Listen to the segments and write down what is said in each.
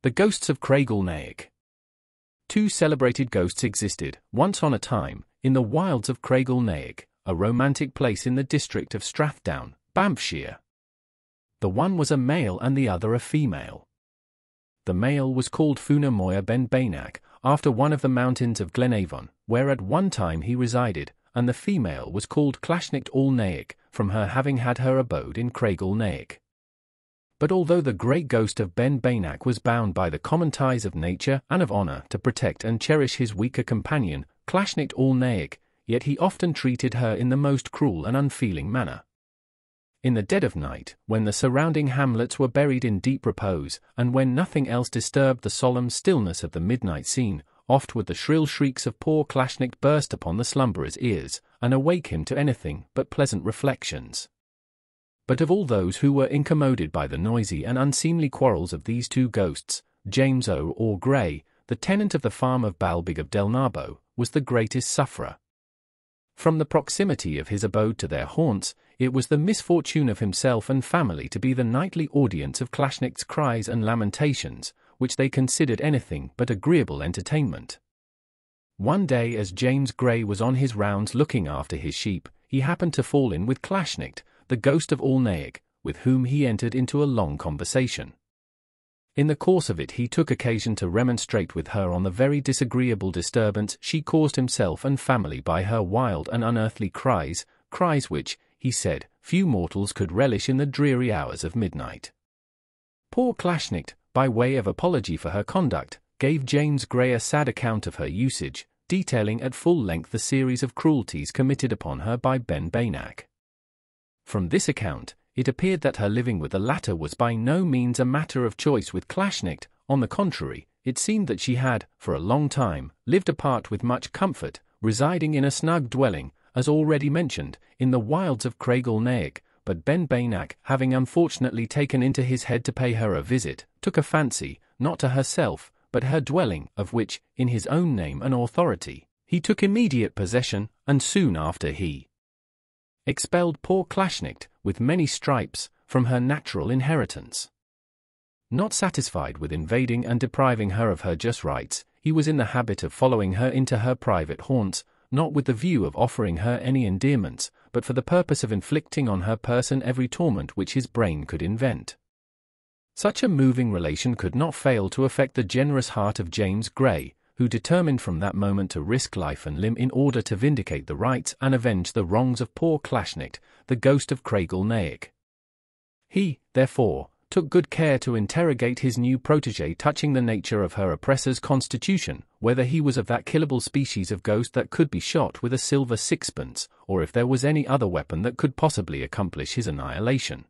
The Ghosts of Aulnaic. Two celebrated ghosts existed, once on a time, in the wilds of Aulnaic, a romantic place in the district of Strathdown, Banffshire. The one was a male and the other a female. The male was called Funa Moya Ben Bainac, after one of the mountains of Glenavon, where at one time he resided, and the female was called Clashnicht Aulnaic, from her having had her abode in Aulnaic. But although the great ghost of Ben Bainac was bound by the common ties of nature and of honor to protect and cherish his weaker companion, Clashnicht Aulnaic, yet he often treated her in the most cruel and unfeeling manner. In the dead of night, when the surrounding hamlets were buried in deep repose, and when nothing else disturbed the solemn stillness of the midnight scene, oft would the shrill shrieks of poor Clashnicht burst upon the slumberer's ears, and awake him to anything but pleasant reflections. But of all those who were incommoded by the noisy and unseemly quarrels of these two ghosts, James O'Gray, the tenant of the farm of Balbig of Delnarbo, was the greatest sufferer. From the proximity of his abode to their haunts, it was the misfortune of himself and family to be the nightly audience of Clashnicht's cries and lamentations, which they considered anything but agreeable entertainment. One day, as James Gray was on his rounds looking after his sheep, he happened to fall in with Clashnicht, the ghost of Aulnaic, with whom he entered into a long conversation. In the course of it he took occasion to remonstrate with her on the very disagreeable disturbance she caused himself and family by her wild and unearthly cries which, he said, few mortals could relish in the dreary hours of midnight. Poor Clashnicht, by way of apology for her conduct, gave James Gray a sad account of her usage, detailing at full length the series of cruelties committed upon her by Ben Bainac. From this account, it appeared that her living with the latter was by no means a matter of choice with Clashnicht. On the contrary, it seemed that she had, for a long time, lived apart with much comfort, residing in a snug dwelling, as already mentioned, in the wilds of Aulnaic, but Ben Bainac, having unfortunately taken into his head to pay her a visit, took a fancy, not to herself, but her dwelling, of which, in his own name and authority, he took immediate possession, and soon after he expelled poor Clashnicht, with many stripes, from her natural inheritance. Not satisfied with invading and depriving her of her just rights, he was in the habit of following her into her private haunts, not with the view of offering her any endearments, but for the purpose of inflicting on her person every torment which his brain could invent. Such a moving relation could not fail to affect the generous heart of James Gray, who determined from that moment to risk life and limb in order to vindicate the rights and avenge the wrongs of poor Clashnicht, the ghost of Aulnaic. He, therefore, took good care to interrogate his new protégé touching the nature of her oppressor's constitution, whether he was of that killable species of ghost that could be shot with a silver sixpence, or if there was any other weapon that could possibly accomplish his annihilation.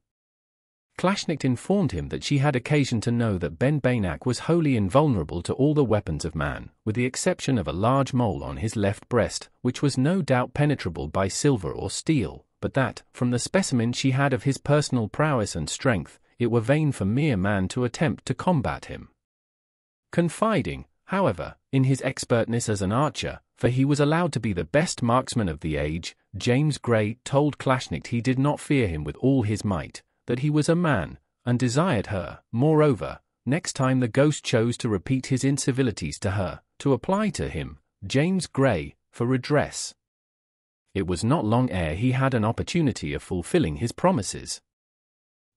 Clashnicht informed him that she had occasion to know that Ben Bainac was wholly invulnerable to all the weapons of man, with the exception of a large mole on his left breast, which was no doubt penetrable by silver or steel, but that, from the specimen she had of his personal prowess and strength, it were vain for mere man to attempt to combat him. Confiding, however, in his expertness as an archer, for he was allowed to be the best marksman of the age, James Gray told Clashnicht he did not fear him with all his might, that he was a man, and desired her, moreover, next time the ghost chose to repeat his incivilities to her, to apply to him, James Gray, for redress. It was not long ere he had an opportunity of fulfilling his promises.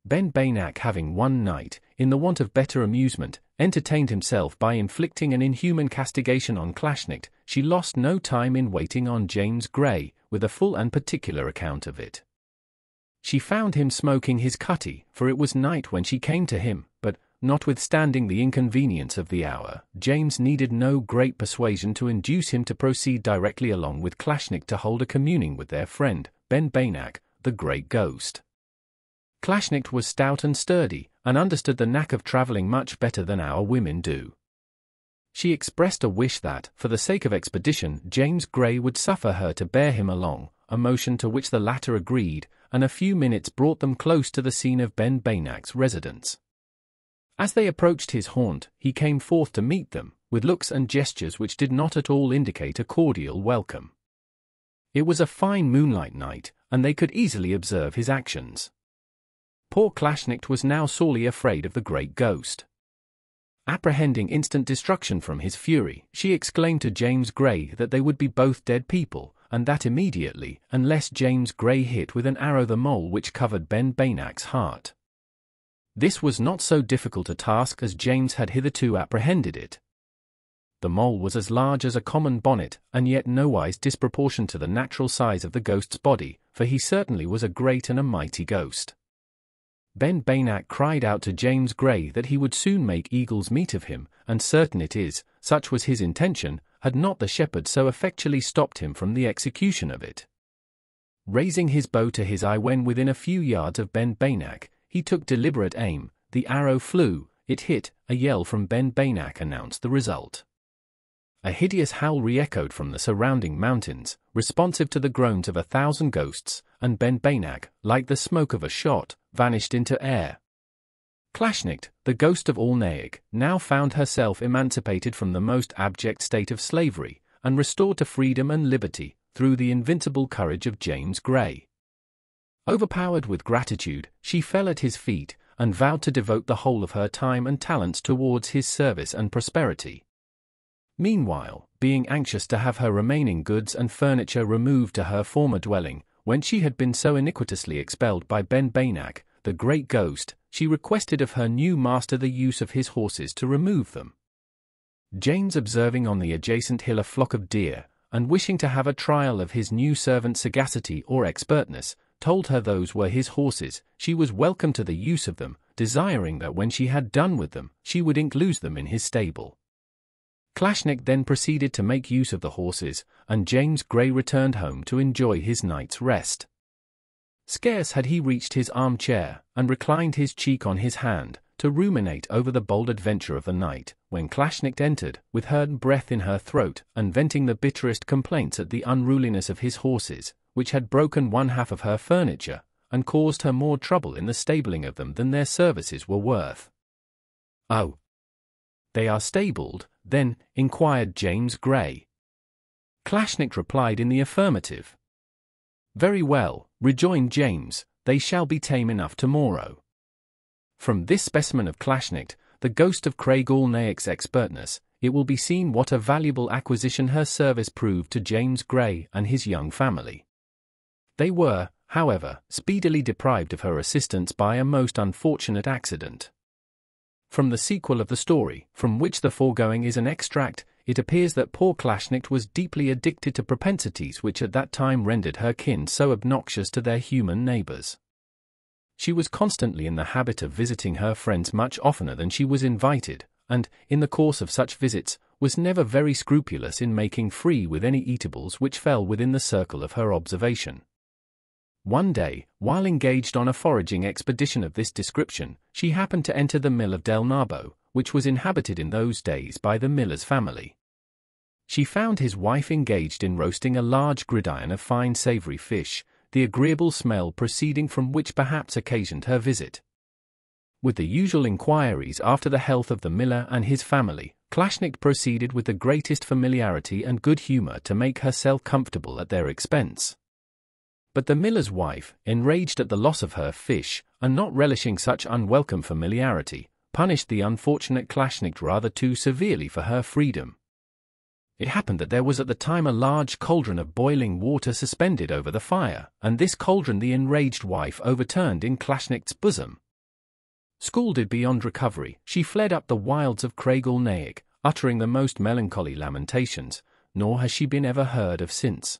Ben Bainac having one night, in the want of better amusement, entertained himself by inflicting an inhuman castigation on Clashnicht, she lost no time in waiting on James Gray, with a full and particular account of it. She found him smoking his cutty, for it was night when she came to him, but, notwithstanding the inconvenience of the hour, James needed no great persuasion to induce him to proceed directly along with Clashnicht to hold a communing with their friend, Ben Bainac, the great ghost. Clashnicht was stout and sturdy, and understood the knack of travelling much better than our women do. She expressed a wish that, for the sake of expedition, James Gray would suffer her to bear him along, a motion to which the latter agreed, and a few minutes brought them close to the scene of Ben Bainac's residence. As they approached his haunt, he came forth to meet them, with looks and gestures which did not at all indicate a cordial welcome. It was a fine moonlight night, and they could easily observe his actions. Poor Clashnicht was now sorely afraid of the great ghost. Apprehending instant destruction from his fury, she exclaimed to James Gray that they would be both dead people, and that immediately, unless James Gray hit with an arrow the mole which covered Ben Bainach's heart. This was not so difficult a task as James had hitherto apprehended it. The mole was as large as a common bonnet, and yet nowise disproportioned to the natural size of the ghost's body, for he certainly was a great and a mighty ghost. Ben Bainach cried out to James Gray that he would soon make eagle's meat of him, and certain it is, such was his intention, had not the shepherd so effectually stopped him from the execution of it. Raising his bow to his eye when within a few yards of Ben Bainach, he took deliberate aim, the arrow flew, it hit, a yell from Ben Bainach announced the result. A hideous howl re-echoed from the surrounding mountains, responsive to the groans of 1,000 ghosts, and Ben Bainach, like the smoke of a shot, vanished into air. Clashnicht, the ghost of Aulnaic, now found herself emancipated from the most abject state of slavery, and restored to freedom and liberty, through the invincible courage of James Gray. Overpowered with gratitude, she fell at his feet, and vowed to devote the whole of her time and talents towards his service and prosperity. Meanwhile, being anxious to have her remaining goods and furniture removed to her former dwelling, whence she had been so iniquitously expelled by Ben Bainach, the great ghost, she requested of her new master the use of his horses to remove them. James, observing on the adjacent hill a flock of deer, and wishing to have a trial of his new servant's sagacity or expertness, told her those were his horses, she was welcome to the use of them, desiring that when she had done with them, she would inclose them in his stable. Clashnicht then proceeded to make use of the horses, and James Gray returned home to enjoy his night's rest. Scarce had he reached his armchair, and reclined his cheek on his hand, to ruminate over the bold adventure of the night, when Clashnicht entered, with her breath in her throat, and venting the bitterest complaints at the unruliness of his horses, which had broken one half of her furniture, and caused her more trouble in the stabling of them than their services were worth. "Oh, they are stabled, then?" inquired James Gray. Clashnicht replied in the affirmative. "Very well," rejoined James, "they shall be tame enough tomorrow." From this specimen of Clashnicht, the ghost of Craig Aulnaic's expertness, it will be seen what a valuable acquisition her service proved to James Gray and his young family. They were, however, speedily deprived of her assistance by a most unfortunate accident. From the sequel of the story, from which the foregoing is an extract, it appears that poor Clashnicht was deeply addicted to propensities which at that time rendered her kin so obnoxious to their human neighbors. She was constantly in the habit of visiting her friends much oftener than she was invited, and, in the course of such visits, was never very scrupulous in making free with any eatables which fell within the circle of her observation. One day, while engaged on a foraging expedition of this description, she happened to enter the mill of Del Narbo, which was inhabited in those days by the miller's family. She found his wife engaged in roasting a large gridiron of fine savoury fish, the agreeable smell proceeding from which perhaps occasioned her visit. With the usual inquiries after the health of the miller and his family, Clashnicht proceeded with the greatest familiarity and good humour to make herself comfortable at their expense. But the miller's wife, enraged at the loss of her fish, and not relishing such unwelcome familiarity, punished the unfortunate Clashnicht rather too severely for her freedom. It happened that there was at the time a large cauldron of boiling water suspended over the fire, and this cauldron the enraged wife overturned in Clashnicht's bosom. Scalded beyond recovery, she fled up the wilds of Craig Aulnaic, uttering the most melancholy lamentations, nor has she been ever heard of since.